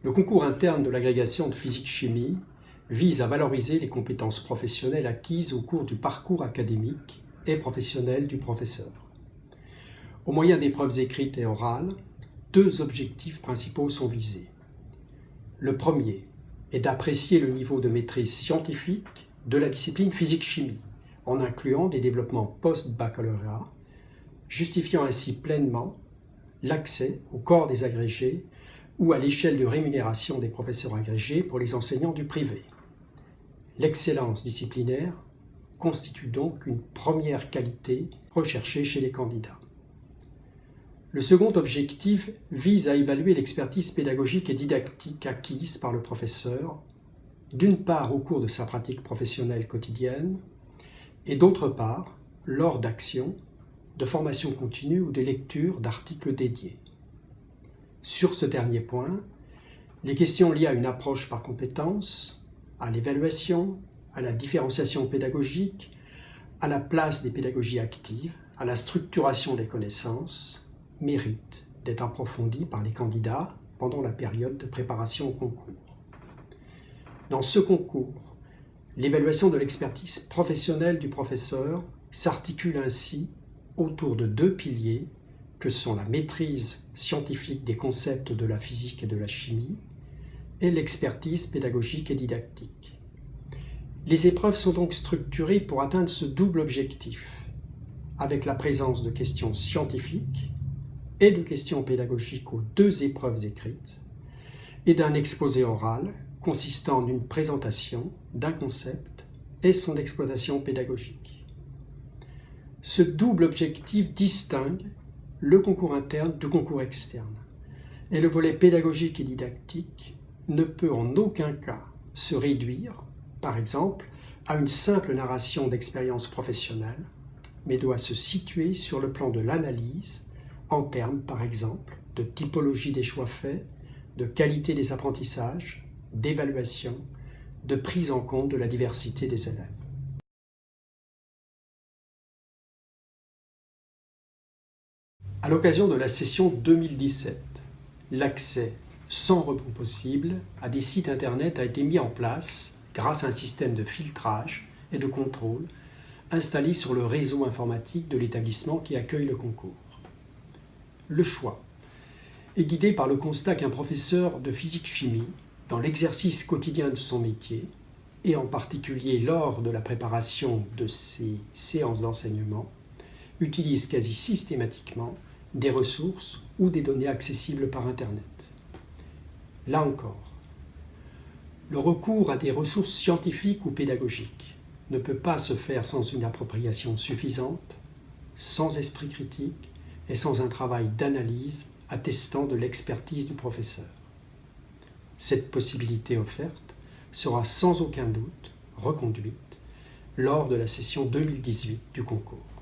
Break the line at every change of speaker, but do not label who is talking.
Le concours interne de l'agrégation de physique-chimie vise à valoriser les compétences professionnelles acquises au cours du parcours académique et professionnel du professeur. Au moyen d'épreuves écrites et orales, deux objectifs principaux sont visés. Le premier est d'apprécier le niveau de maîtrise scientifique de la discipline physique-chimie, en incluant des développements post-baccalauréat, justifiant ainsi pleinement l'accès au corps des agrégés ou à l'échelle de rémunération des professeurs agrégés pour les enseignants du privé. L'excellence disciplinaire constitue donc une première qualité recherchée chez les candidats. Le second objectif vise à évaluer l'expertise pédagogique et didactique acquise par le professeur, d'une part au cours de sa pratique professionnelle quotidienne, et d'autre part lors d'actions, de formation continue ou de lecture d'articles dédiés. Sur ce dernier point, les questions liées à une approche par compétences, à l'évaluation, à la différenciation pédagogique, à la place des pédagogies actives, à la structuration des connaissances, méritent d'être approfondies par les candidats pendant la période de préparation au concours. Dans ce concours, l'évaluation de l'expertise professionnelle du professeur s'articule ainsi autour de deux piliers que sont la maîtrise scientifique des concepts de la physique et de la chimie et l'expertise pédagogique et didactique. Les épreuves sont donc structurées pour atteindre ce double objectif, avec la présence de questions scientifiques et de questions pédagogiques aux deux épreuves écrites, et d'un exposé oral consistant en une présentation d'un concept et son exploitation pédagogique. Ce double objectif distingue le concours interne du concours externe, et le volet pédagogique et didactique ne peut en aucun cas se réduire, par exemple, à une simple narration d'expérience professionnelle, mais doit se situer sur le plan de l'analyse, en termes, par exemple, de typologie des choix faits, de qualité des apprentissages, d'évaluation, de prise en compte de la diversité des élèves. À l'occasion de la session 2017, l'accès sans rebond possible à des sites internet a été mis en place grâce à un système de filtrage et de contrôle installé sur le réseau informatique de l'établissement qui accueille le concours. Le choix est guidé par le constat qu'un professeur de physique-chimie, dans l'exercice quotidien de son métier, et en particulier lors de la préparation de ses séances d'enseignement, utilise quasi systématiquement des ressources ou des données accessibles par Internet. Là encore, le recours à des ressources scientifiques ou pédagogiques ne peut pas se faire sans une appropriation suffisante, sans esprit critique et sans un travail d'analyse attestant de l'expertise du professeur. Cette possibilité offerte sera sans aucun doute reconduite lors de la session 2018 du concours.